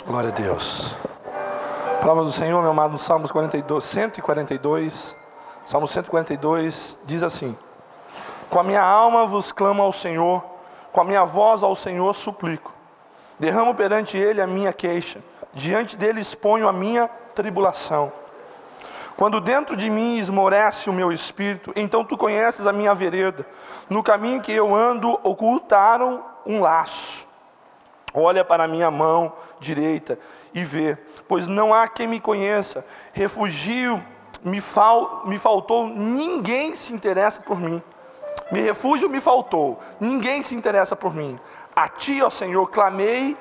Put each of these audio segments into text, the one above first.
Glória a Deus. Palavra do Senhor, meu amado, no Salmo 142, Salmo 142 diz assim: com a minha alma vos clamo ao Senhor, com a minha voz ao Senhor suplico. Derramo perante Ele a minha queixa, diante dEle exponho a minha tribulação. Quando dentro de mim esmorece o meu espírito, então Tu conheces a minha vereda. No caminho que eu ando ocultaram um laço. Olha para a minha mão direita e vê, pois não há quem me conheça. Refugio me faltou, ninguém se interessa por mim. Refúgio me faltou, ninguém se interessa por mim. A Ti, ó Senhor, clamei,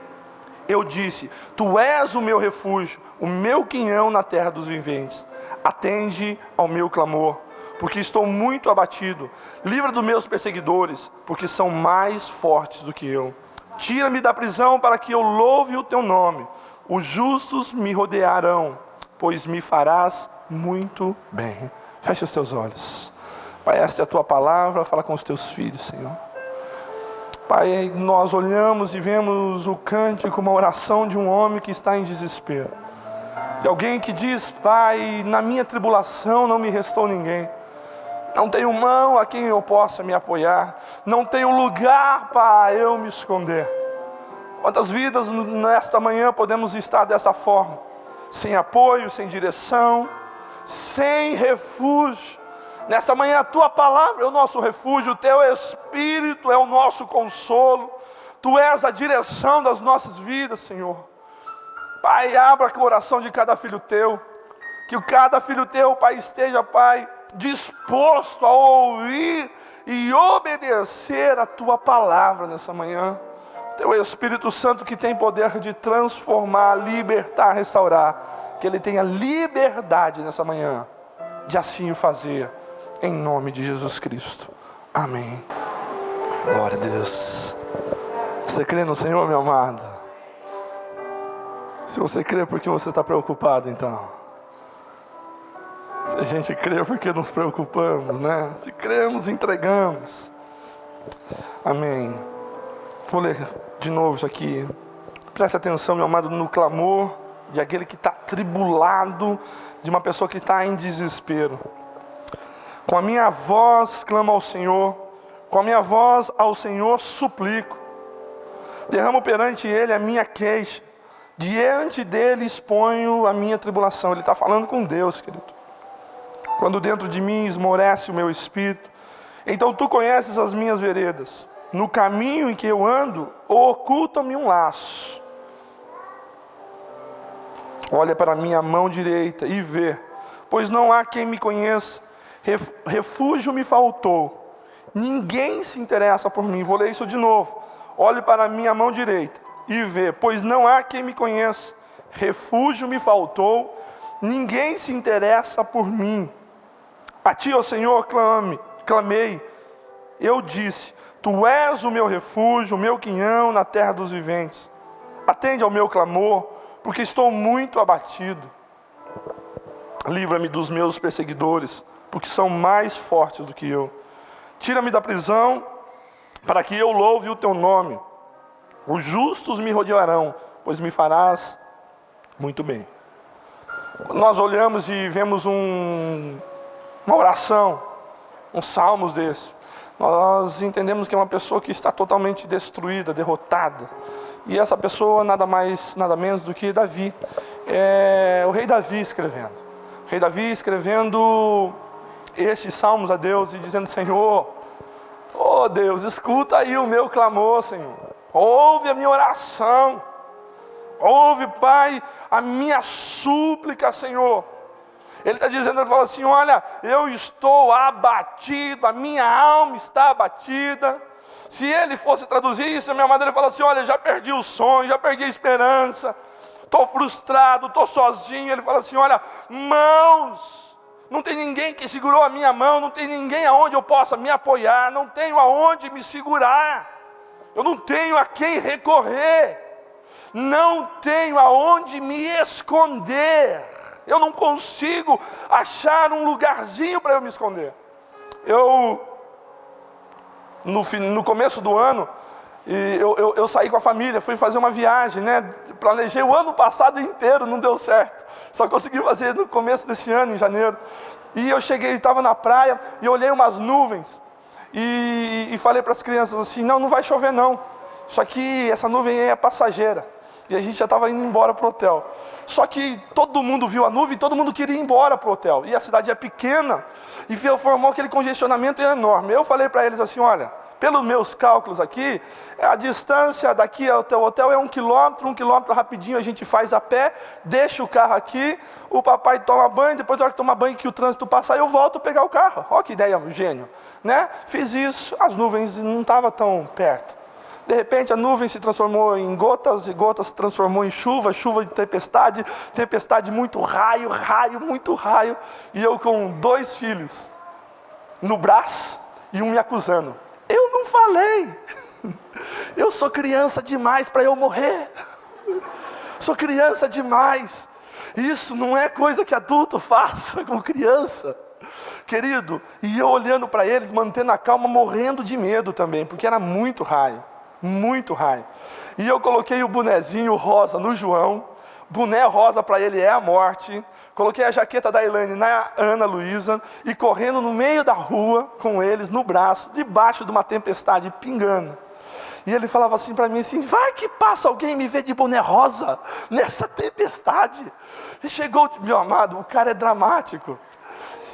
eu disse: Tu és o meu refúgio, o meu quinhão na terra dos viventes. Atende ao meu clamor, porque estou muito abatido. Livra dos meus perseguidores, porque são mais fortes do que eu. Tira-me da prisão para que eu louve o Teu nome. Os justos me rodearão, pois me farás muito bem. Feche os teus olhos. Pai, esta é a Tua palavra, fala com os Teus filhos, Senhor. Pai, nós olhamos e vemos o cântico, uma oração de um homem que está em desespero. De alguém que diz: Pai, na minha tribulação não me restou ninguém. Não tenho mão a quem eu possa me apoiar. Não tenho lugar para eu me esconder. Quantas vidas nesta manhã podemos estar dessa forma? Sem apoio, sem direção, sem refúgio. Nesta manhã a Tua palavra é o nosso refúgio. O Teu Espírito é o nosso consolo. Tu és a direção das nossas vidas, Senhor. Pai, abra o coração de cada filho Teu. Que cada filho Teu, Pai, esteja, Pai, disposto a ouvir e obedecer a Tua palavra nessa manhã. Teu Espírito Santo, que tem poder de transformar, libertar, restaurar, que Ele tenha liberdade nessa manhã de assim o fazer, em nome de Jesus Cristo. Amém. Glória a Deus. Você crê no Senhor, meu amado? Se você crê, por que você está preocupado então? Se a gente crê, porque nos preocupamos, né? Se cremos, entregamos. Amém. Vou ler de novo isso aqui. Preste atenção, meu amado, no clamor de aquele que está tribulado, de uma pessoa que está em desespero. Com a minha voz clamo ao Senhor, com a minha voz ao Senhor suplico. Derramo perante Ele a minha queixa, diante dEle exponho a minha tribulação. Ele está falando com Deus, querido. Quando dentro de mim esmorece o meu espírito, então Tu conheces as minhas veredas. No caminho em que eu ando, oculta-me um laço. Olha para a minha mão direita e vê, pois não há quem me conheça. Refúgio me faltou, ninguém se interessa por mim. Vou ler isso de novo. Olhe para a minha mão direita e vê, pois não há quem me conheça. Refúgio me faltou, ninguém se interessa por mim. A Ti, ó Senhor, clamei, eu disse: Tu és o meu refúgio, o meu quinhão na terra dos viventes. Atende ao meu clamor, porque estou muito abatido. Livra-me dos meus perseguidores, porque são mais fortes do que eu. Tira-me da prisão, para que eu louve o Teu nome. Os justos me rodearão, pois me farás muito bem. Quando nós olhamos e vemos uma oração, salmos desse, nós entendemos que é uma pessoa que está totalmente destruída, derrotada. E essa pessoa nada mais, nada menos do que Davi. É o rei Davi escrevendo. O rei Davi escrevendo estes salmos a Deus e dizendo: Senhor, oh Deus, escuta aí o meu clamor, Senhor. Ouve a minha oração. Ouve, Pai, a minha súplica, Senhor. Ele está dizendo, ele fala assim: olha, eu estou abatido, a minha alma está abatida. Se ele fosse traduzir isso, minha amada, ele fala assim: olha, já perdi o sonho, já perdi a esperança, estou frustrado, estou sozinho. Ele fala assim: olha, mãos, não tem ninguém que segurou a minha mão, não tem ninguém aonde eu possa me apoiar, não tenho aonde me segurar, eu não tenho a quem recorrer, não tenho aonde me esconder. Eu não consigo achar um lugarzinho para eu me esconder. No começo do ano, E eu saí com a família, fui fazer uma viagem, né? Planejei o ano passado inteiro, não deu certo. Só consegui fazer no começo desse ano, em janeiro. E eu cheguei, estava na praia, e olhei umas nuvens. E falei para as crianças assim, não vai chover não. Só que essa nuvem aí é passageira. E a gente já estava indo embora para o hotel. Só que todo mundo viu a nuvem e todo mundo queria ir embora para o hotel. E a cidade é pequena, e formou aquele congestionamento enorme. Eu falei para eles assim, olha, pelos meus cálculos aqui, a distância daqui ao teu hotel é 1 quilômetro rapidinho a gente faz a pé, deixa o carro aqui, o papai toma banho, depois da hora que toma banho que o trânsito passar, eu volto pegar o carro. Olha que ideia, gênio, né? Fiz isso, as nuvens não estavam tão perto. De repente a nuvem se transformou em gotas, e gotas se transformou em chuva, chuva de tempestade, tempestade, muito raio, muito raio, e eu com 2 filhos no braço e um me acusando. Eu não falei, eu sou criança demais para eu morrer, sou criança demais, isso não é coisa que adulto faça com criança, querido. E eu olhando para eles, mantendo a calma, morrendo de medo também, porque era muito raio, e eu coloquei o bonezinho rosa no João, boné rosa para ele é a morte. Coloquei a jaqueta da Elaine na Ana Luísa e correndo no meio da rua com eles no braço, debaixo de uma tempestade pingando. E ele falava assim para mim assim, vai que passa alguém me ver de boné rosa nessa tempestade. E chegou, meu amado, o cara é dramático.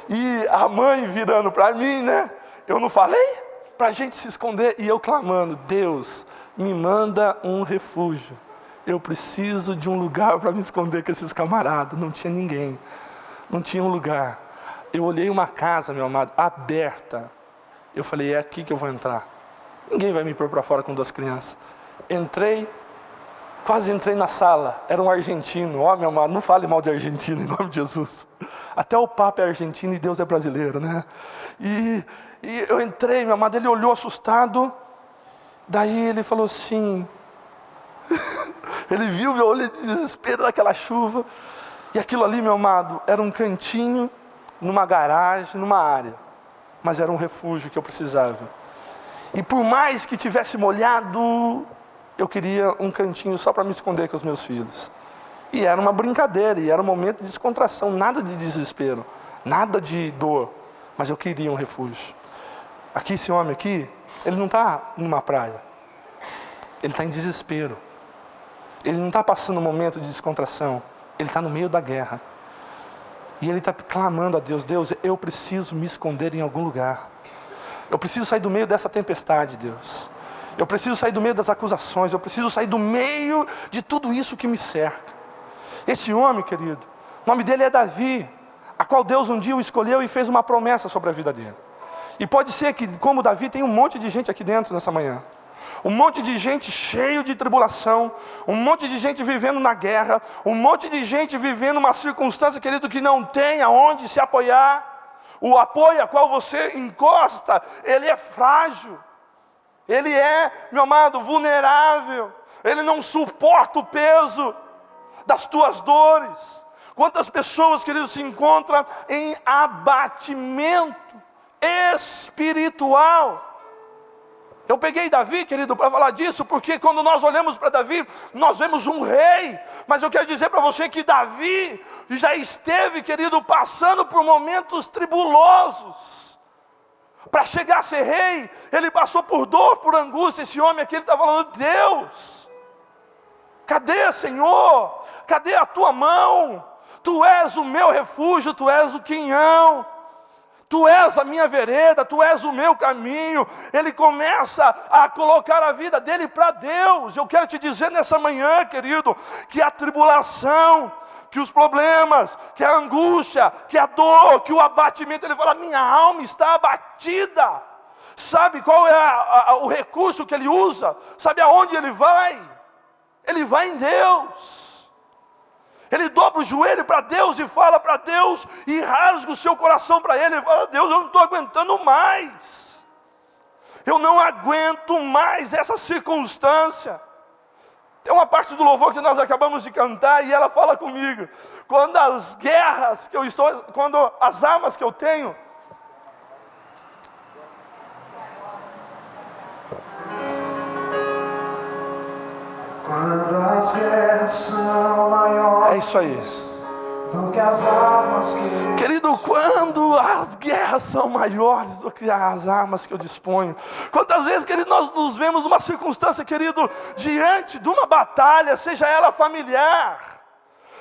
E a mãe virando para mim, né? Eu não falei? Para a gente se esconder. E eu clamando, Deus, me manda um refúgio. Eu preciso de um lugar para me esconder com esses camaradas. Não tinha ninguém, não tinha um lugar. Eu olhei uma casa, meu amado, aberta. Eu falei, é aqui que eu vou entrar. Ninguém vai me pôr para fora com 2 crianças. Entrei, quase entrei na sala. Era um argentino. Ó, meu amado, não fale mal de argentino em nome de Jesus. Até o Papa é argentino e Deus é brasileiro, né? E eu entrei, meu amado, ele olhou assustado. Daí ele falou assim... Ele viu meu olho de desespero daquela chuva. E aquilo ali, meu amado, era um cantinho, numa garagem, numa área. Mas era um refúgio que eu precisava. E por mais que tivesse molhado, eu queria um cantinho só para me esconder com os meus filhos. E era uma brincadeira, e era um momento de descontração, nada de desespero, nada de dor. Mas eu queria um refúgio. Aqui, esse homem aqui, ele não está numa praia. Ele está em desespero. Ele não está passando um momento de descontração. Ele está no meio da guerra. E ele está clamando a Deus, Deus, eu preciso me esconder em algum lugar. Eu preciso sair do meio dessa tempestade, Deus. Eu preciso sair do meio das acusações. Eu preciso sair do meio de tudo isso que me cerca. Esse homem, querido, o nome dele é Davi, a qual Deus um dia o escolheu e fez uma promessa sobre a vida dele. E pode ser que, como Davi, tem um monte de gente aqui dentro nessa manhã. Um monte de gente cheio de tribulação, um monte de gente vivendo na guerra, um monte de gente vivendo uma circunstância, querido, que não tem aonde se apoiar. O apoio a qual você encosta, ele é frágil, ele é, meu amado, vulnerável, ele não suporta o peso das tuas dores. Quantas pessoas, querido, se encontram em abatimento espiritual? Eu peguei Davi, querido, para falar disso, porque quando nós olhamos para Davi, nós vemos um rei. Mas eu quero dizer para você que Davi já esteve, querido, passando por momentos tribulosos. Para chegar a ser rei, ele passou por dor, por angústia. Esse homem aqui, ele está falando, Deus, cadê, Senhor? Cadê a tua mão? Tu és o meu refúgio, tu és o quinhão. Tu és a minha vereda, tu és o meu caminho. Ele começa a colocar a vida dele para Deus. Eu quero te dizer nessa manhã, querido, que a tribulação, que os problemas, que a angústia, que a dor, que o abatimento, ele fala, minha alma está abatida. Sabe qual é o recurso que ele usa? Sabe aonde ele vai? Ele vai em Deus. Ele dobra o joelho para Deus e fala para Deus, e rasga o seu coração para Ele, e fala, Deus, eu não estou aguentando mais, eu não aguento mais essa circunstância. Tem uma parte do louvor que nós acabamos de cantar, e ela fala comigo, quando as guerras que eu estou, quando as armas que eu tenho, As guerras são maiores. É isso aí. Do que as armas que... Querido, quando as guerras são maiores do que as armas que eu disponho. Quantas vezes, querido, nós nos vemos numa circunstância, querido, diante de uma batalha, seja ela familiar,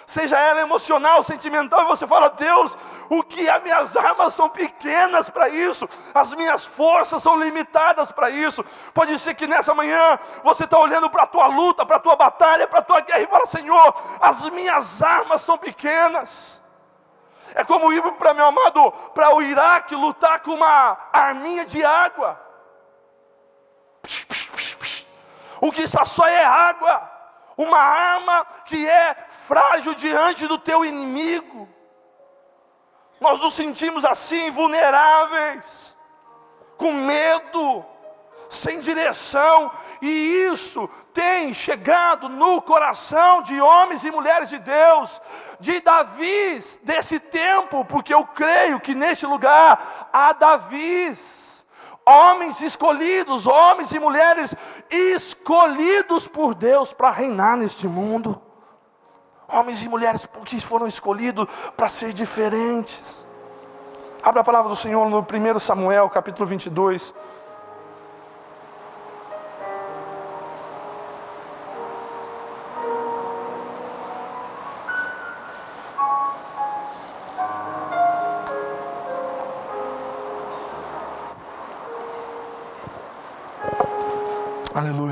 seja ela emocional, sentimental, e você fala: Deus, o que as minhas armas são pequenas para isso, as minhas forças são limitadas para isso. Pode ser que nessa manhã você está olhando para a tua luta, para a tua batalha, para a tua guerra e fala: Senhor, as minhas armas são pequenas. É como ir para, meu amado, para o Iraque lutar com uma arminha de água. O que só é água. Uma arma que é frágil diante do teu inimigo. Nós nos sentimos assim, vulneráveis, com medo, sem direção. E isso tem chegado no coração de homens e mulheres de Deus, de Davis desse tempo, porque eu creio que neste lugar há Davis, homens escolhidos, homens e mulheres escolhidos por Deus para reinar neste mundo. Homens e mulheres que foram escolhidos para ser diferentes. Abra a palavra do Senhor no 1 Samuel, capítulo 22. Aleluia.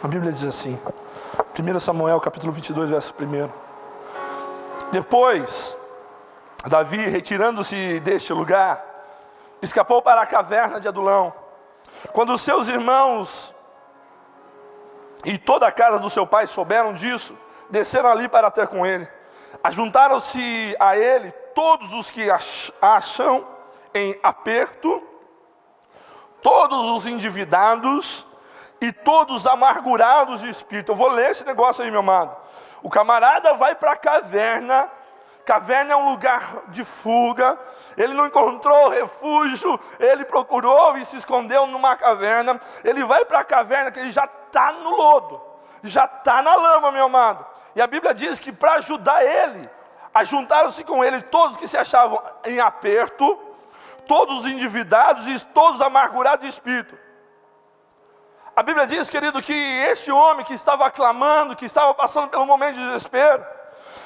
A Bíblia diz assim, 1 Samuel capítulo 22, verso 1. Depois, Davi, retirando-se deste lugar, escapou para a caverna de Adulão. Quando os seus irmãos e toda a casa do seu pai souberam disso, desceram ali para ter com ele. Ajuntaram-se a ele todos os que acham em aperto, todos os endividados e todos amargurados de espírito. Eu vou ler esse negócio aí, meu amado. O camarada vai para a caverna. Caverna é um lugar de fuga. Ele não encontrou refúgio. Ele procurou e se escondeu numa caverna. Ele vai para a caverna que ele já está no lodo. Já está na lama, meu amado. E a Bíblia diz que para ajudar ele, ajuntaram-se com ele todos que se achavam em aperto, todos os endividados e todos amargurados de espírito. A Bíblia diz, querido, que este homem que estava clamando, que estava passando pelo momento de desespero,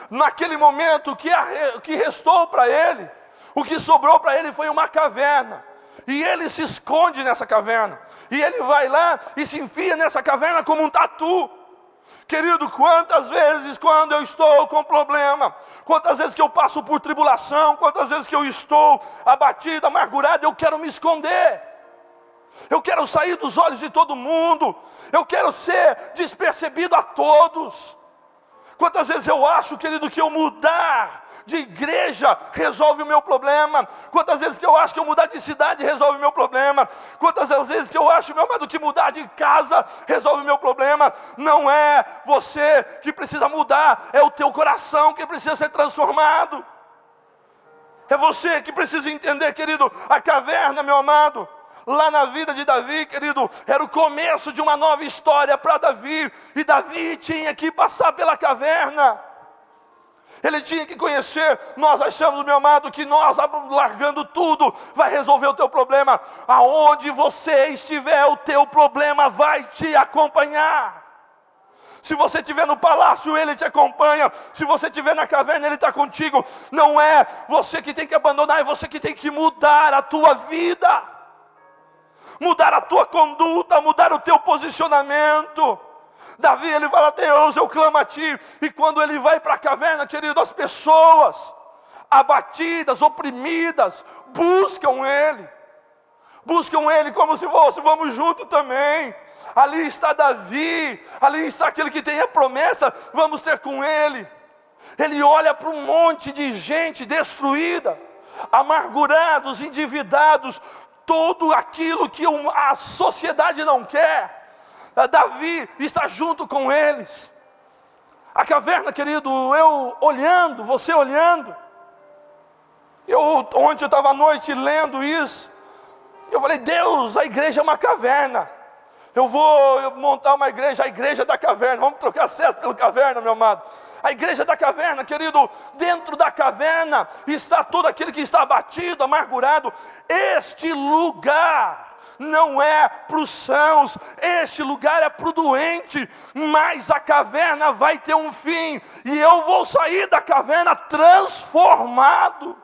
naquele momento, o que restou para ele, o que sobrou para ele foi uma caverna. E ele se esconde nessa caverna. E ele vai lá e se enfia nessa caverna como um tatu. Querido, quantas vezes quando eu estou com problema, quantas vezes que eu passo por tribulação, quantas vezes que eu estou abatido, amargurado, eu quero me esconder. Eu quero sair dos olhos de todo mundo. Eu quero ser despercebido a todos. Quantas vezes eu acho, querido, que eu mudar de igreja resolve o meu problema. Quantas vezes que eu acho que eu mudar de cidade resolve o meu problema. Quantas vezes que eu acho, meu amado, que mudar de casa resolve o meu problema. Não é você que precisa mudar, é o teu coração que precisa ser transformado. É você que precisa entender, querido, a caverna, meu amado, lá na vida de Davi, querido, era o começo de uma nova história para Davi. E Davi tinha que passar pela caverna. Ele tinha que conhecer. Nós achamos, meu amado, que nós largando tudo vai resolver o teu problema. Aonde você estiver, o teu problema vai te acompanhar. Se você estiver no palácio, ele te acompanha. Se você estiver na caverna, ele está contigo. Não é você que tem que abandonar, é você que tem que mudar a tua vida, mudar a tua conduta, mudar o teu posicionamento. Davi, ele fala: Deus, eu clamo a ti. E quando ele vai para a caverna, querido, as pessoas abatidas, oprimidas, buscam ele como se fosse: vamos junto também. Ali está Davi, ali está aquele que tem a promessa, vamos ter com ele. Ele olha para um monte de gente destruída, amargurados, endividados, tudo aquilo que a sociedade não quer. Davi está junto com eles. A caverna, querido, eu olhando, você olhando. Ontem eu estava à noite lendo isso. Eu falei: Deus, a igreja é uma caverna. Eu vou montar uma igreja, a igreja da caverna. Vamos trocar César pela caverna, meu amado. A igreja da caverna, querido, dentro da caverna está todo aquele que está abatido, amargurado. Este lugar não é para os sãos, este lugar é para o doente, mas a caverna vai ter um fim, e eu vou sair da caverna transformado.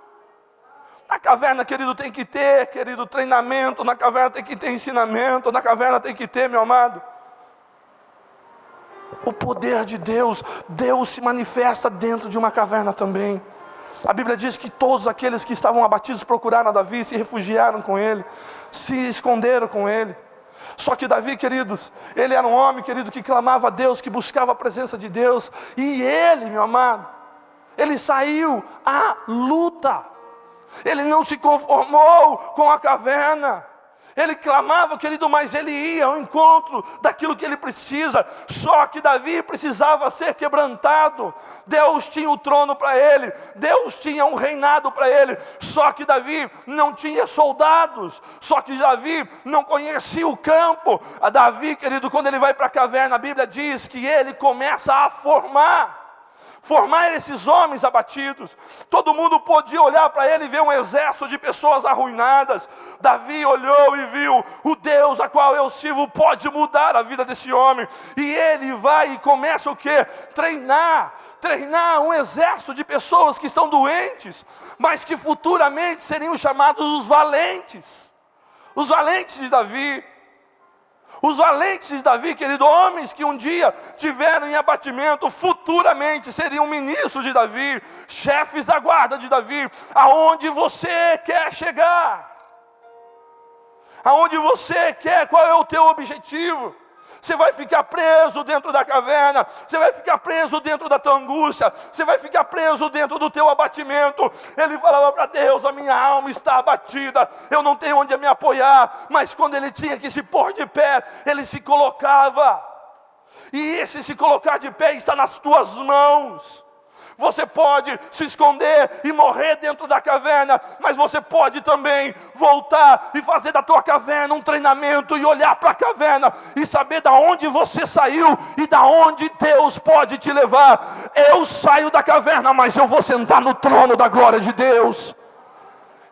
Na caverna, querido, tem que ter, querido, treinamento, na caverna tem que ter ensinamento, na caverna tem que ter, meu amado, o poder de Deus. Deus se manifesta dentro de uma caverna também. A Bíblia diz que todos aqueles que estavam abatidos procuraram a Davi, se refugiaram com ele, se esconderam com ele. Só que Davi, queridos, ele era um homem, querido, que clamava a Deus, que buscava a presença de Deus, e ele, meu amado, ele saiu à luta. Ele não se conformou com a caverna. Ele clamava, querido, mas ele ia ao encontro daquilo que ele precisa. Só que Davi precisava ser quebrantado. Deus tinha o trono para ele, Deus tinha um reinado para ele. Só que Davi não tinha soldados. Só que Davi não conhecia o campo. A Davi, querido, quando ele vai para a caverna, a Bíblia diz que ele começa a formar esses homens abatidos. Todo mundo podia olhar para ele e ver um exército de pessoas arruinadas. Davi olhou e viu: o Deus a qual eu sirvo pode mudar a vida desse homem. E ele vai e começa o quê? Treinar um exército de pessoas que estão doentes, mas que futuramente seriam chamados os valentes de Davi. Os valentes de Davi, querido, homens que um dia tiveram em abatimento, futuramente seriam ministros de Davi, chefes da guarda de Davi. Aonde você quer chegar? Aonde você quer? Qual é o teu objetivo? Você vai ficar preso dentro da caverna, você vai ficar preso dentro da tua angústia, você vai ficar preso dentro do teu abatimento. Ele falava para Deus: a minha alma está abatida, eu não tenho onde me apoiar. Mas quando ele tinha que se pôr de pé, ele se colocava. E esse se colocar de pé está nas tuas mãos. Você pode se esconder e morrer dentro da caverna, mas você pode também voltar e fazer da tua caverna um treinamento, e olhar para a caverna e saber da onde você saiu e da onde Deus pode te levar. Eu saio da caverna, mas eu vou sentar no trono da glória de Deus.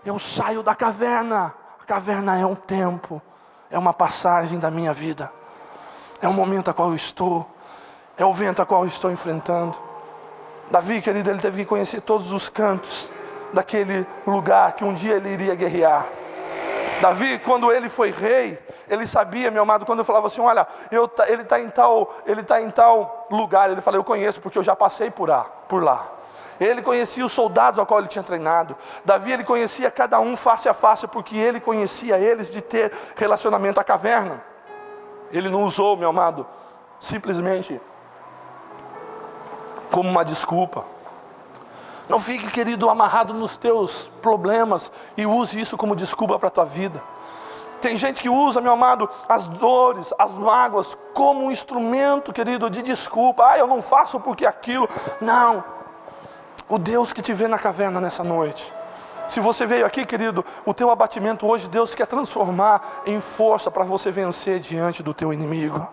Eu saio da caverna. A caverna é um tempo, é uma passagem da minha vida, é o momento a qual eu estou, é o vento a qual eu estou enfrentando. Davi, querido, ele teve que conhecer todos os cantos daquele lugar que um dia ele iria guerrear. Davi, quando ele foi rei, ele sabia, meu amado, quando eu falava assim: olha, ele está em tal lugar, ele falou: eu conheço porque eu já passei por lá. Ele conhecia os soldados ao qual ele tinha treinado. Davi, ele conhecia cada um face a face, porque ele conhecia eles de ter relacionamento. À caverna, ele não usou, meu amado, simplesmente como uma desculpa. Não fique, querido, amarrado nos teus problemas e use isso como desculpa para a tua vida. Tem gente que usa, meu amado, as dores, as mágoas como um instrumento, querido, de desculpa. Eu não faço porque aquilo. Não. O Deus que te vê na caverna nessa noite, se você veio aqui, querido, o teu abatimento hoje, Deus quer transformar em força para você vencer diante do teu inimigo.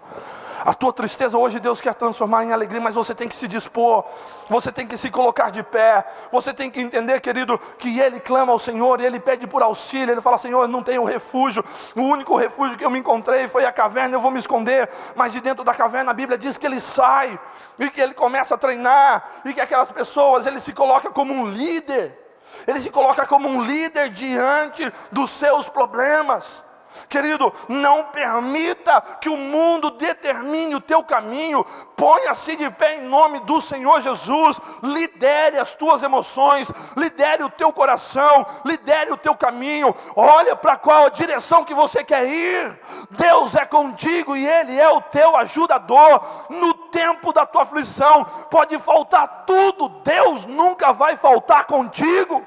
A tua tristeza hoje Deus quer transformar em alegria, mas você tem que se dispor, você tem que se colocar de pé, você tem que entender, querido, que ele clama ao Senhor, e ele pede por auxílio, ele fala: Senhor, eu não tenho refúgio, o único refúgio que eu me encontrei foi a caverna, eu vou me esconder. Mas de dentro da caverna a Bíblia diz que ele sai, e que ele começa a treinar, e que aquelas pessoas, ele se coloca como um líder, ele se coloca como um líder diante dos seus problemas. Querido, não permita que o mundo determine o teu caminho. Ponha-se de pé em nome do Senhor Jesus. Lidere as tuas emoções, lidere o teu coração, lidere o teu caminho. Olha para qual direção que você quer ir. Deus é contigo e Ele é o teu ajudador. No tempo da tua aflição pode faltar tudo, Deus nunca vai faltar contigo.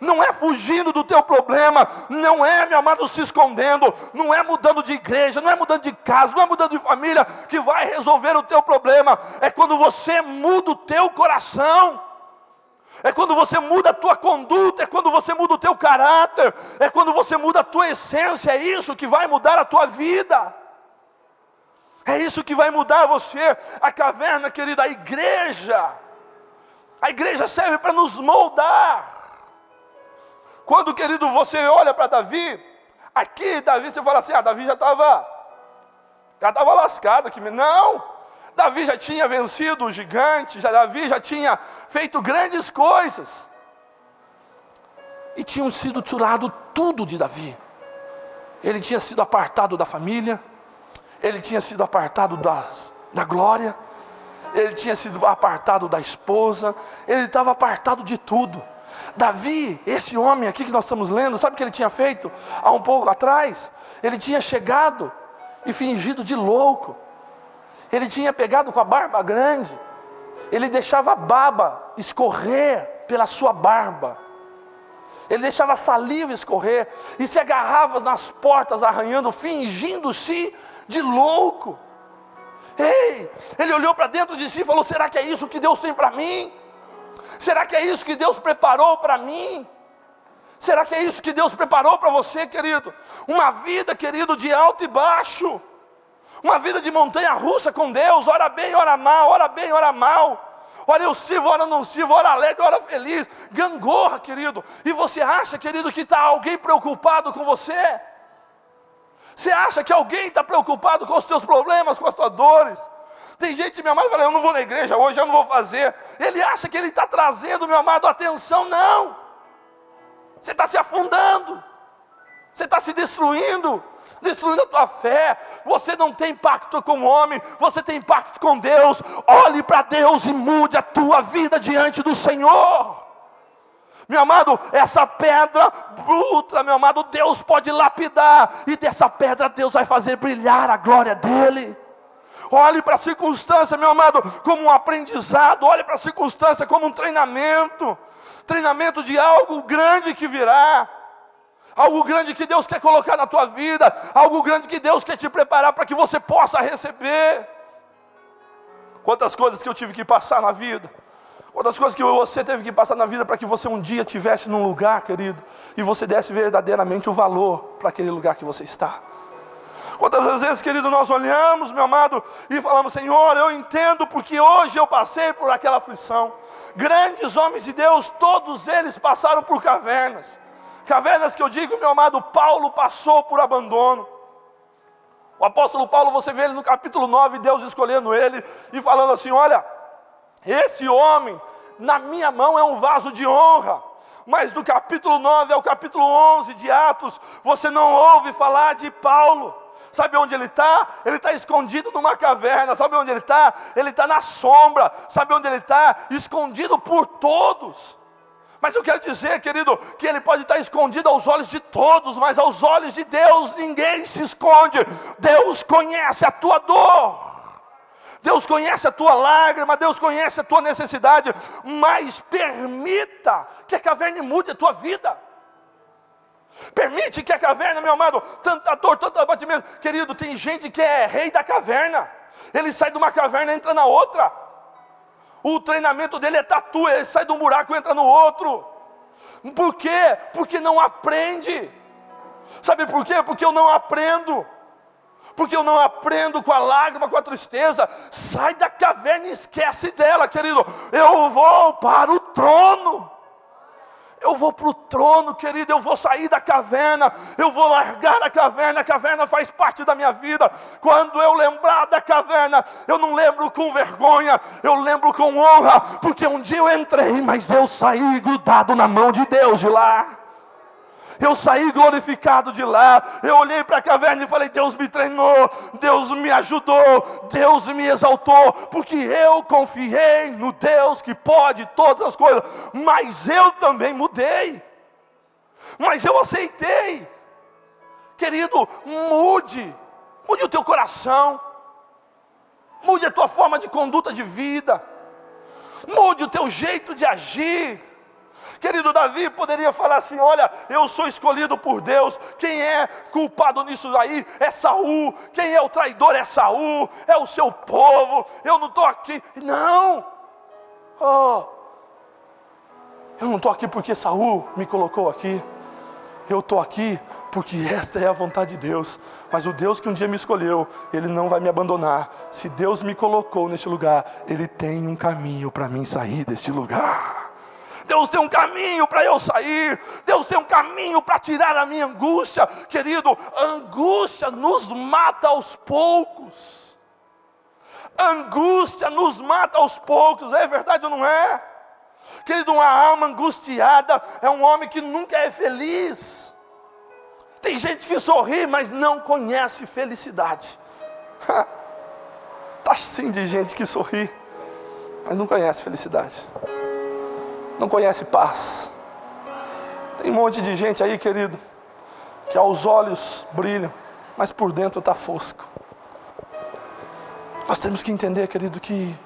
Não é fugindo do teu problema, não é, meu amado, se escondendo, não é mudando de igreja, não é mudando de casa, não é mudando de família que vai resolver o teu problema. É quando você muda o teu coração, é quando você muda a tua conduta, é quando você muda o teu caráter, é quando você muda a tua essência. É isso que vai mudar a tua vida. É isso que vai mudar você. A caverna, querida, a igreja serve para nos moldar. Quando, querido, você olha para Davi, aqui Davi, você fala assim, Davi já estava lascado aqui. Não, Davi já tinha vencido o gigante, Davi já tinha feito grandes coisas. E tinham sido tirado tudo de Davi. Ele tinha sido apartado da família, ele tinha sido apartado da glória, ele tinha sido apartado da esposa, ele estava apartado de tudo. Davi, esse homem aqui que nós estamos lendo, sabe o que ele tinha feito há um pouco atrás? Ele tinha chegado e fingido de louco. Ele tinha pegado com a barba grande, ele deixava a baba escorrer pela sua barba, ele deixava a saliva escorrer e se agarrava nas portas arranhando, fingindo-se de louco. Ei, ele olhou para dentro de si e falou: será que é isso que Deus tem para mim? Será que é isso que Deus preparou para mim? Será que é isso que Deus preparou para você, querido? Uma vida, querido, de alto e baixo. Uma vida de montanha russa com Deus. Ora bem, ora mal, ora bem, ora mal. Ora eu sirvo, ora não sirvo, ora alegre, ora feliz. Gangorra, querido. E você acha, querido, que está alguém preocupado com você? Você acha que alguém está preocupado com os teus problemas, com as tuas dores? Tem gente, meu amado, fala: eu não vou na igreja hoje, eu não vou fazer. Ele acha que ele está trazendo, meu amado, atenção. Não. Você está se afundando. Você está se destruindo a tua fé. Você não tem pacto com o homem, você tem pacto com Deus. Olhe para Deus e mude a tua vida diante do Senhor. Meu amado, essa pedra bruta, meu amado, Deus pode lapidar, e dessa pedra Deus vai fazer brilhar a glória dEle. Olhe para a circunstância, meu amado, como um aprendizado. Olhe para a circunstância como um treinamento de algo grande que virá. Algo grande que Deus quer colocar na tua vida, algo grande que Deus quer te preparar para que você possa receber. Quantas coisas que eu tive que passar na vida, quantas coisas que você teve que passar na vida para que você um dia estivesse num lugar, querido, e você desse verdadeiramente o valor para aquele lugar que você está. Quantas vezes, querido, nós olhamos, meu amado, e falamos: Senhor, eu entendo porque hoje eu passei por aquela aflição. Grandes homens de Deus, todos eles passaram por cavernas. Cavernas que eu digo, meu amado, Paulo passou por abandono. O apóstolo Paulo, você vê ele no capítulo 9, Deus escolhendo ele e falando assim: olha, este homem na minha mão é um vaso de honra. Mas do capítulo 9 ao capítulo 11 de Atos, você não ouve falar de Paulo. Sabe onde ele está? Ele está escondido numa caverna. Sabe onde ele está? Ele está na sombra. Sabe onde ele está? Escondido por todos. Mas eu quero dizer, querido, que ele pode estar escondido aos olhos de todos, mas aos olhos de Deus ninguém se esconde. Deus conhece a tua dor, Deus conhece a tua lágrima, Deus conhece a tua necessidade. Mas permita que a caverna mude a tua vida. Permite que a caverna, meu amado, tanta dor, tanto abatimento. Querido, tem gente que é rei da caverna. Ele sai de uma caverna e entra na outra. O treinamento dele é tatu, ele sai de um buraco e entra no outro. Por quê? Porque não aprende. Sabe por quê? Porque eu não aprendo. Porque eu não aprendo com a lágrima, com a tristeza. Sai da caverna e esquece dela, querido. Eu vou para o trono. Eu vou para o trono, querido, eu vou sair da caverna, eu vou largar a caverna faz parte da minha vida. Quando eu lembrar da caverna, eu não lembro com vergonha, eu lembro com honra, porque um dia eu entrei, mas eu saí grudado na mão de Deus de lá. Eu saí glorificado de lá. Eu olhei para a caverna e falei: Deus me treinou, Deus me ajudou, Deus me exaltou, porque eu confiei no Deus que pode todas as coisas. Mas eu também mudei, mas eu aceitei. Querido, mude o teu coração, mude a tua forma de conduta de vida, mude o teu jeito de agir. Querido, Davi poderia falar assim: olha, eu sou escolhido por Deus. Quem é culpado nisso aí é Saul. Quem é o traidor é Saul, é o seu povo. Eu não estou aqui. Não. Eu não estou aqui porque Saul me colocou aqui. eu estou aqui porque esta é a vontade de Deus. Mas o Deus que um dia me escolheu, Ele não vai me abandonar. Se Deus me colocou neste lugar, Ele tem um caminho para mim sair deste lugar. Deus tem um caminho para eu sair. Deus tem um caminho para tirar a minha angústia. Querido, a angústia nos mata aos poucos. A angústia nos mata aos poucos. É verdade ou não é? Querido, uma alma angustiada é um homem que nunca é feliz. Tem gente que sorri, mas não conhece felicidade. Está sim de gente que sorri, mas não conhece felicidade. Não conhece paz. Tem um monte de gente aí, querido, que aos olhos brilham, mas por dentro está fosco. Nós temos que entender, querido, que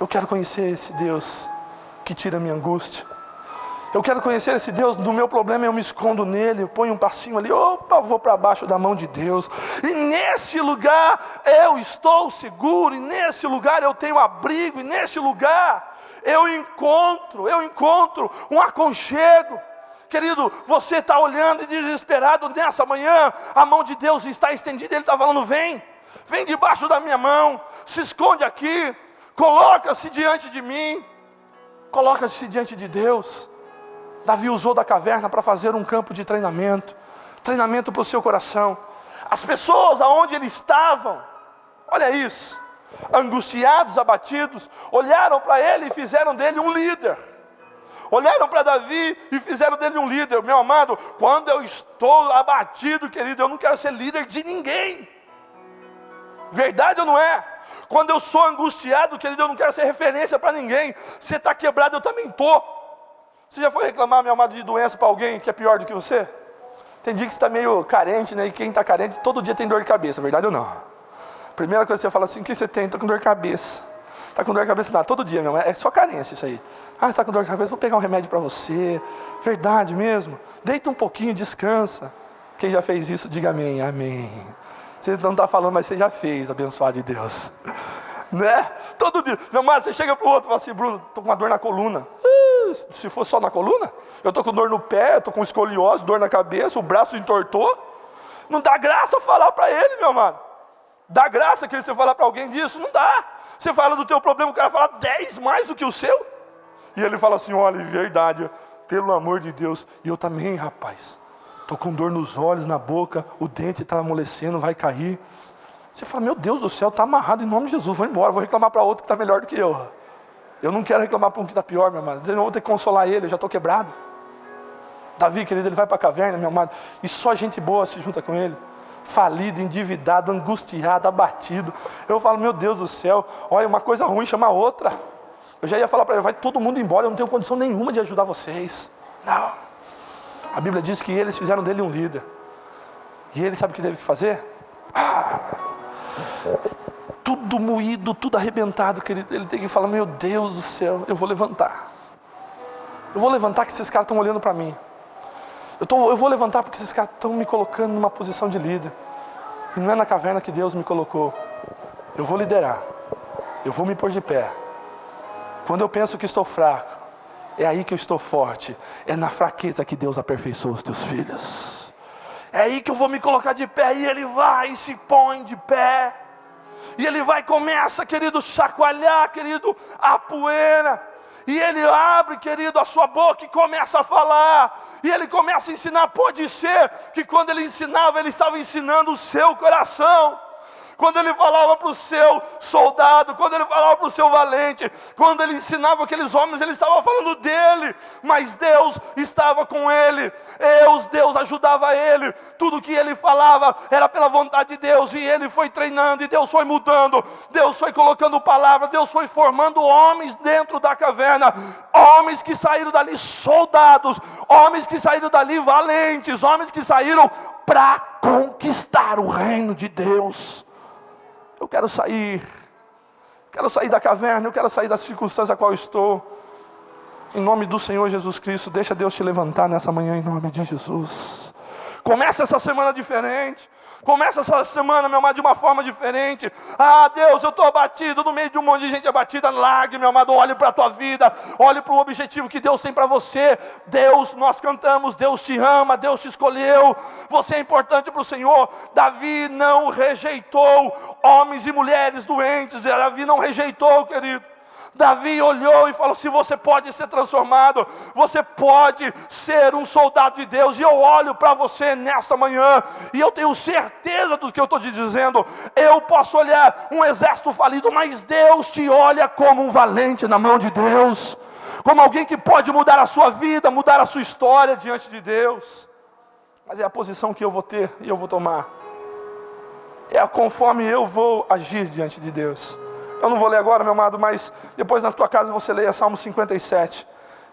eu quero conhecer esse Deus que tira a minha angústia. Eu quero conhecer esse Deus. Do meu problema eu me escondo nele, eu ponho um passinho ali, opa, vou para baixo da mão de Deus. E nesse lugar eu estou seguro, e nesse lugar eu tenho abrigo, e nesse lugar eu encontro um aconchego. Querido, você está olhando e desesperado nessa manhã, a mão de Deus está estendida, Ele está falando, vem debaixo da minha mão, se esconde aqui, coloca-se diante de mim, coloca-se diante de Deus. Davi usou da caverna para fazer um campo de treinamento para o seu coração. As pessoas aonde eles estavam, olha isso, angustiados, abatidos, olharam para ele e fizeram dele um líder. Olharam para Davi e fizeram dele um líder. Meu amado, quando eu estou abatido, querido, eu não quero ser líder de ninguém. Verdade ou não é? Quando eu sou angustiado, querido, eu não quero ser referência para ninguém. Você está quebrado, eu também estou. Você já foi reclamar, meu amado, de doença para alguém que é pior do que você? Tem dia que você está meio carente, né? E quem está carente, todo dia tem dor de cabeça, verdade ou não? Primeira coisa que você fala assim, o que você tem? Estou com dor de cabeça. Está com dor de cabeça? Não, todo dia, meu amado, é só carência isso aí. Ah, está com dor de cabeça, vou pegar um remédio para você. Verdade mesmo. Deita um pouquinho, descansa. Quem já fez isso, diga amém, amém. Você não está falando, mas você já fez, abençoado de Deus. Né? Todo dia, meu amado, você chega para o outro e fala assim, Bruno, estou com uma dor na coluna. Se for só na coluna, eu estou com dor no pé, estou com escoliose, dor na cabeça, o braço entortou. Não dá graça falar para ele, meu amado. Dá graça que você falar para alguém disso? Não dá. Você fala do teu problema, o cara fala 10 mais do que o seu. E ele fala assim, olha, verdade, pelo amor de Deus. E eu também, rapaz, estou com dor nos olhos, na boca, o dente está amolecendo, vai cair. Você fala, meu Deus do céu, está amarrado em nome de Jesus, vou embora, vou reclamar para outro que está melhor do que eu. Eu não quero reclamar para um que está pior, meu amado. Eu não vou ter que consolar ele, eu já estou quebrado. Davi, querido, ele vai para a caverna, meu amado, e só gente boa se junta com ele. Falido, endividado, angustiado, abatido. Eu falo, meu Deus do céu, olha, uma coisa ruim chama outra. Eu já ia falar para ele, vai todo mundo embora, eu não tenho condição nenhuma de ajudar vocês. Não. A Bíblia diz que eles fizeram dele um líder. E ele sabe o que teve que fazer? Tudo moído, tudo arrebentado, querido. Ele tem que falar, meu Deus do céu, eu vou levantar. Eu vou levantar que esses caras estão olhando para mim. Eu vou levantar porque esses caras estão me colocando numa posição de líder. E não é na caverna que Deus me colocou. Eu vou liderar. Eu vou me pôr de pé. Quando eu penso que estou fraco, é aí que eu estou forte. É na fraqueza que Deus aperfeiçoa os teus filhos. É aí que eu vou me colocar de pé. E ele vai e se põe de pé. E ele vai e começa, querido, chacoalhar, querido, a poeira. E ele abre, querido, a sua boca e começa a falar. E ele começa a ensinar. Pode ser que quando ele ensinava, ele estava ensinando o seu coração. Quando ele falava para o seu soldado, quando ele falava para o seu valente, quando ele ensinava aqueles homens, ele estava falando dele, mas Deus estava com ele, Deus ajudava ele, tudo que ele falava era pela vontade de Deus, e ele foi treinando, e Deus foi mudando, Deus foi colocando palavras, Deus foi formando homens dentro da caverna, homens que saíram dali soldados, homens que saíram dali valentes, homens que saíram para conquistar o reino de Deus. Eu quero sair da caverna, eu quero sair da circunstância a qual estou. Em nome do Senhor Jesus Cristo, deixa Deus te levantar nessa manhã em nome de Jesus. Começa essa semana diferente. Começa essa semana, meu amado, de uma forma diferente. Ah, Deus, eu estou abatido, no meio de um monte de gente abatida. Largue, meu amado, olhe para a tua vida, olhe para o objetivo que Deus tem para você. Deus, nós cantamos, Deus te ama, Deus te escolheu, você é importante para o Senhor. Davi não rejeitou homens e mulheres doentes, Davi não rejeitou, querido. Davi olhou e falou: se você pode ser transformado, você pode ser um soldado de Deus. E eu olho para você nesta manhã, e eu tenho certeza do que eu estou te dizendo. Eu posso olhar um exército falido, mas Deus te olha como um valente na mão de Deus, como alguém que pode mudar a sua vida, mudar a sua história diante de Deus. Mas é a posição que eu vou ter e eu vou tomar, é conforme eu vou agir diante de Deus. Eu não vou ler agora, meu amado, mas depois na tua casa você leia Salmo 57.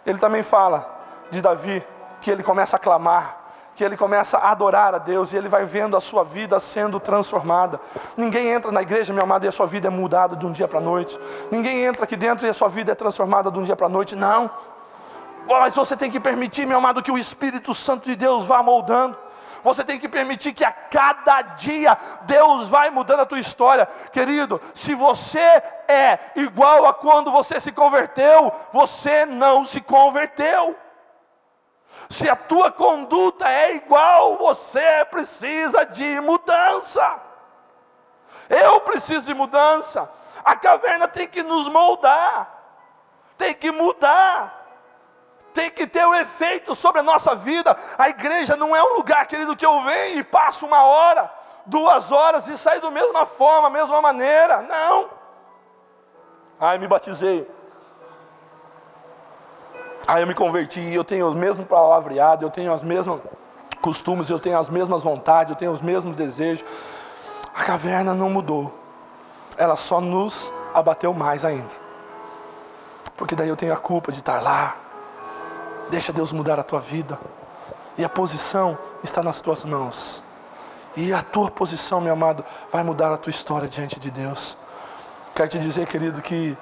Ele também fala de Davi, que ele começa a clamar, que ele começa a adorar a Deus, e ele vai vendo a sua vida sendo transformada. Ninguém entra na igreja, meu amado, e a sua vida é mudada de um dia para a noite. Ninguém entra aqui dentro e a sua vida é transformada de um dia para a noite, não. Mas você tem que permitir, meu amado, que o Espírito Santo de Deus vá moldando. Você tem que permitir que a cada dia Deus vai mudando a tua história. Querido, se você é igual a quando você se converteu, você não se converteu. Se a tua conduta é igual, você precisa de mudança. Eu preciso de mudança. A caverna tem que nos moldar, tem que mudar, tem que ter um efeito sobre a nossa vida. A igreja não é um lugar, querido, que eu venho e passo 1 hora, 2 horas e saio da mesma forma, mesma maneira. Não. Eu me batizei, eu me converti, eu tenho o mesmo palavreado, eu tenho os mesmos costumes, eu tenho as mesmas vontades, eu tenho os mesmos desejos. A caverna não mudou, ela só nos abateu mais ainda, porque daí eu tenho a culpa de estar lá. Deixa Deus mudar a tua vida, e a posição está nas tuas mãos, e a tua posição, meu amado, vai mudar a tua história diante de Deus. Quero te dizer, querido, que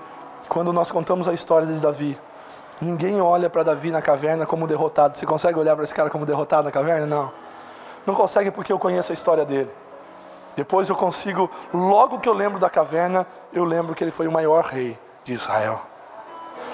quando nós contamos a história de Davi, ninguém olha para Davi na caverna como derrotado. Você consegue olhar para esse cara como derrotado na caverna? Não, não consegue, porque eu conheço a história dele. Depois eu consigo, logo que eu lembro da caverna, eu lembro que ele foi o maior rei de Israel.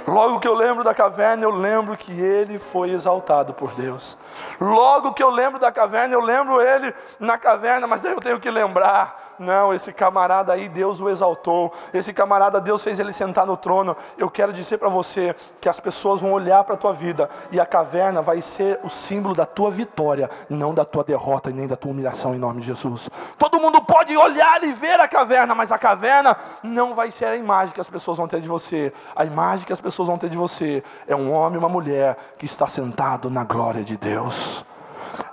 Logo que eu lembro da caverna, eu lembro que ele foi exaltado por Deus. Logo que eu lembro da caverna, eu lembro ele na caverna, mas aí eu tenho que lembrar, não, esse camarada aí, Deus o exaltou. Esse camarada, Deus fez ele sentar no trono. Eu quero dizer para você que as pessoas vão olhar para a tua vida, e a caverna vai ser o símbolo da tua vitória, não da tua derrota e nem da tua humilhação, em nome de Jesus. Todo mundo pode olhar e ver a caverna, mas a caverna não vai ser a imagem que as pessoas vão ter de você. A imagem que as pessoas vão ter de você é um homem e uma mulher que está sentado na glória de Deus.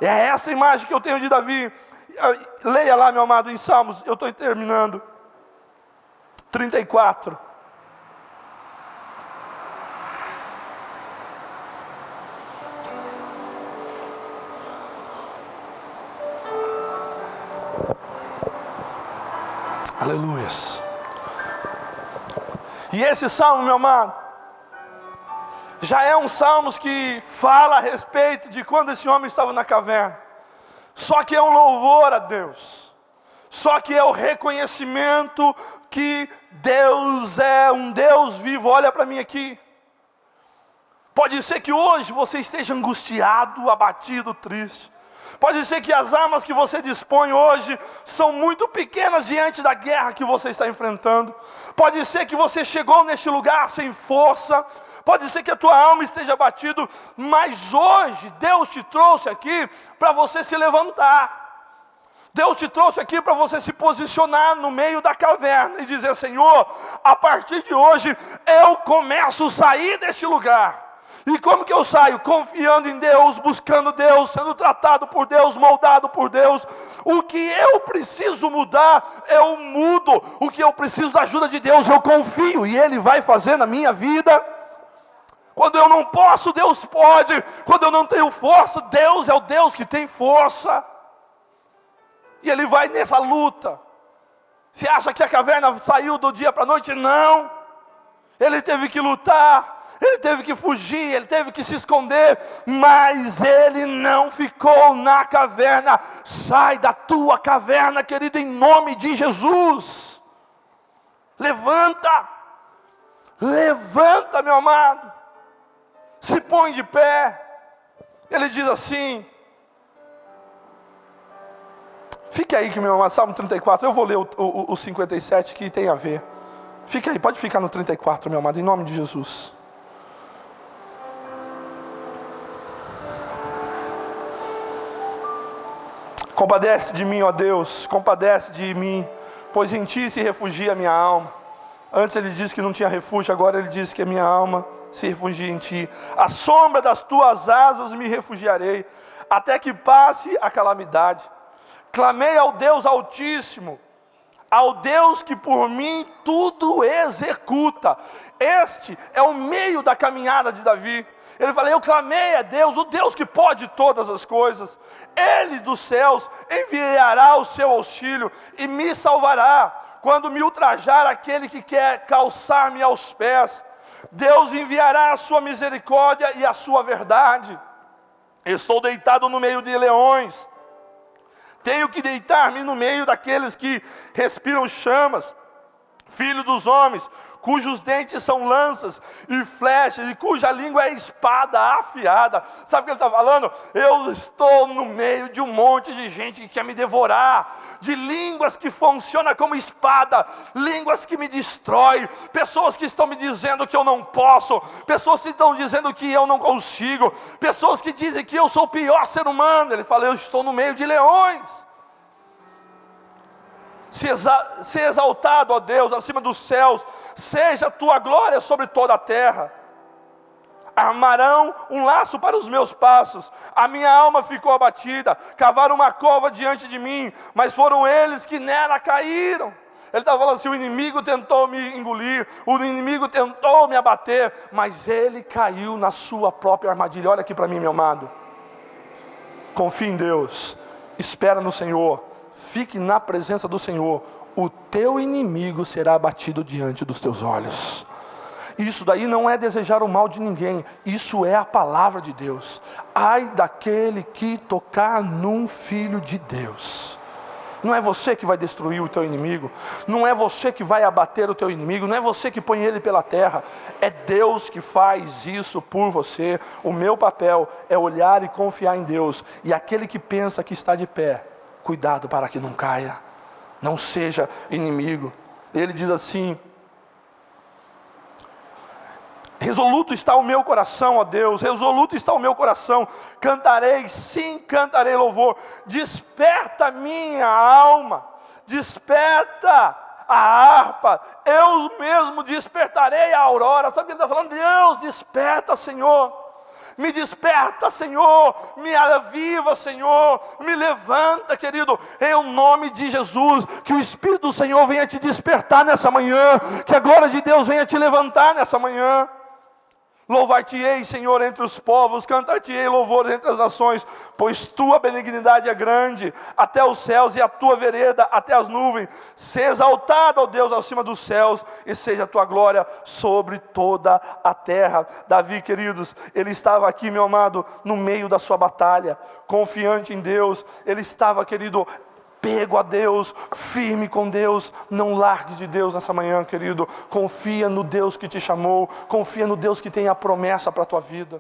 É essa imagem que eu tenho de Davi. Leia lá, meu amado, em Salmos, eu estou terminando, 34. Aleluia. E esse salmo, meu amado, já é um salmo que fala a respeito de quando esse homem estava na caverna. Só que é um louvor a Deus. Só que é o reconhecimento que Deus é um Deus vivo. Olha para mim aqui. Pode ser que hoje você esteja angustiado, abatido, triste. Pode ser que as armas que você dispõe hoje são muito pequenas diante da guerra que você está enfrentando. Pode ser que você chegou neste lugar sem força. Pode ser que a tua alma esteja abatida, mas hoje Deus te trouxe aqui para você se levantar. Deus te trouxe aqui para você se posicionar no meio da caverna e dizer: Senhor, a partir de hoje eu começo a sair deste lugar. E como que eu saio? Confiando em Deus, buscando Deus, sendo tratado por Deus, moldado por Deus. O que eu preciso mudar, eu mudo. O que eu preciso da ajuda de Deus, eu confio, e Ele vai fazer na minha vida. Quando eu não posso, Deus pode. Quando eu não tenho força, Deus é o Deus que tem força. E Ele vai nessa luta. Você acha que a caverna saiu do dia para a noite? Não. Ele teve que lutar. ele teve que fugir, ele teve que se esconder, mas ele não ficou na caverna. Sai da tua caverna, querido, em nome de Jesus. Levanta, levanta, meu amado, se põe de pé. Ele diz assim, fique aí que meu amado, Salmo 34, eu vou ler o 57 que tem a ver. Fica aí, pode ficar no 34, meu amado, em nome de Jesus. Compadece de mim, ó Deus, compadece de mim, pois em Ti se refugia a minha alma. Antes ele disse que não tinha refúgio, agora ele diz que a minha alma se refugia em Ti. À sombra das Tuas asas me refugiarei, até que passe a calamidade. Clamei ao Deus Altíssimo, ao Deus que por mim tudo executa. Este é o meio da caminhada de Davi. Ele fala, eu clamei a Deus, o Deus que pode todas as coisas. Ele dos céus enviará o seu auxílio e me salvará. Quando me ultrajar aquele que quer calçar-me aos pés, Deus enviará a sua misericórdia e a sua verdade. Estou deitado no meio de leões. Tenho que deitar-me no meio daqueles que respiram chamas. Filho dos homens, cujos dentes são lanças e flechas, e cuja língua é espada afiada. Sabe o que ele está falando? Eu estou no meio de um monte de gente que quer me devorar, de línguas que funcionam como espada, línguas que me destroem, pessoas que estão me dizendo que eu não posso, pessoas que estão dizendo que eu não consigo, pessoas que dizem que eu sou o pior ser humano. Ele fala, eu estou no meio de leões. Se exaltado, ó Deus, acima dos céus, seja a tua glória sobre toda a terra. Armarão um laço para os meus passos, a minha alma ficou abatida, cavaram uma cova diante de mim, mas foram eles que nela caíram. Ele está falando assim, o inimigo tentou me engolir, o inimigo tentou me abater, mas ele caiu na sua própria armadilha. Olha aqui para mim, meu amado, confia em Deus, espera no Senhor, fique na presença do Senhor, o teu inimigo será abatido diante dos teus olhos. Isso daí não é desejar o mal de ninguém, isso é a palavra de Deus. Ai daquele que tocar num filho de Deus. Não é você que vai destruir o teu inimigo, não é você que vai abater o teu inimigo, não é você que põe ele pela terra, é Deus que faz isso por você. O meu papel é olhar e confiar em Deus, e aquele que pensa que está de pé, cuidado para que não caia, não seja inimigo. Ele diz assim, resoluto está o meu coração, ó Deus, resoluto está o meu coração, cantarei, sim, cantarei louvor. Desperta minha alma, desperta a harpa, eu mesmo despertarei a aurora. Sabe o que ele está falando? Deus, desperta, Senhor. Me desperta, Senhor, me aviva, Senhor, me levanta, querido, em nome de Jesus. Que o Espírito do Senhor venha te despertar nessa manhã, que a glória de Deus venha te levantar nessa manhã. Louvar-te-ei, Senhor, entre os povos, cantar-te-ei louvor entre as nações, pois tua benignidade é grande, até os céus, e a tua vereda até as nuvens. Seja exaltado, ó Deus, acima dos céus, e seja a tua glória sobre toda a terra. Davi, queridos, ele estava aqui, meu amado, no meio da sua batalha, confiante em Deus. Ele estava, querido, pego a Deus, firme com Deus. Não largue de Deus nessa manhã, querido. Confia no Deus que te chamou, confia no Deus que tem a promessa para a tua vida.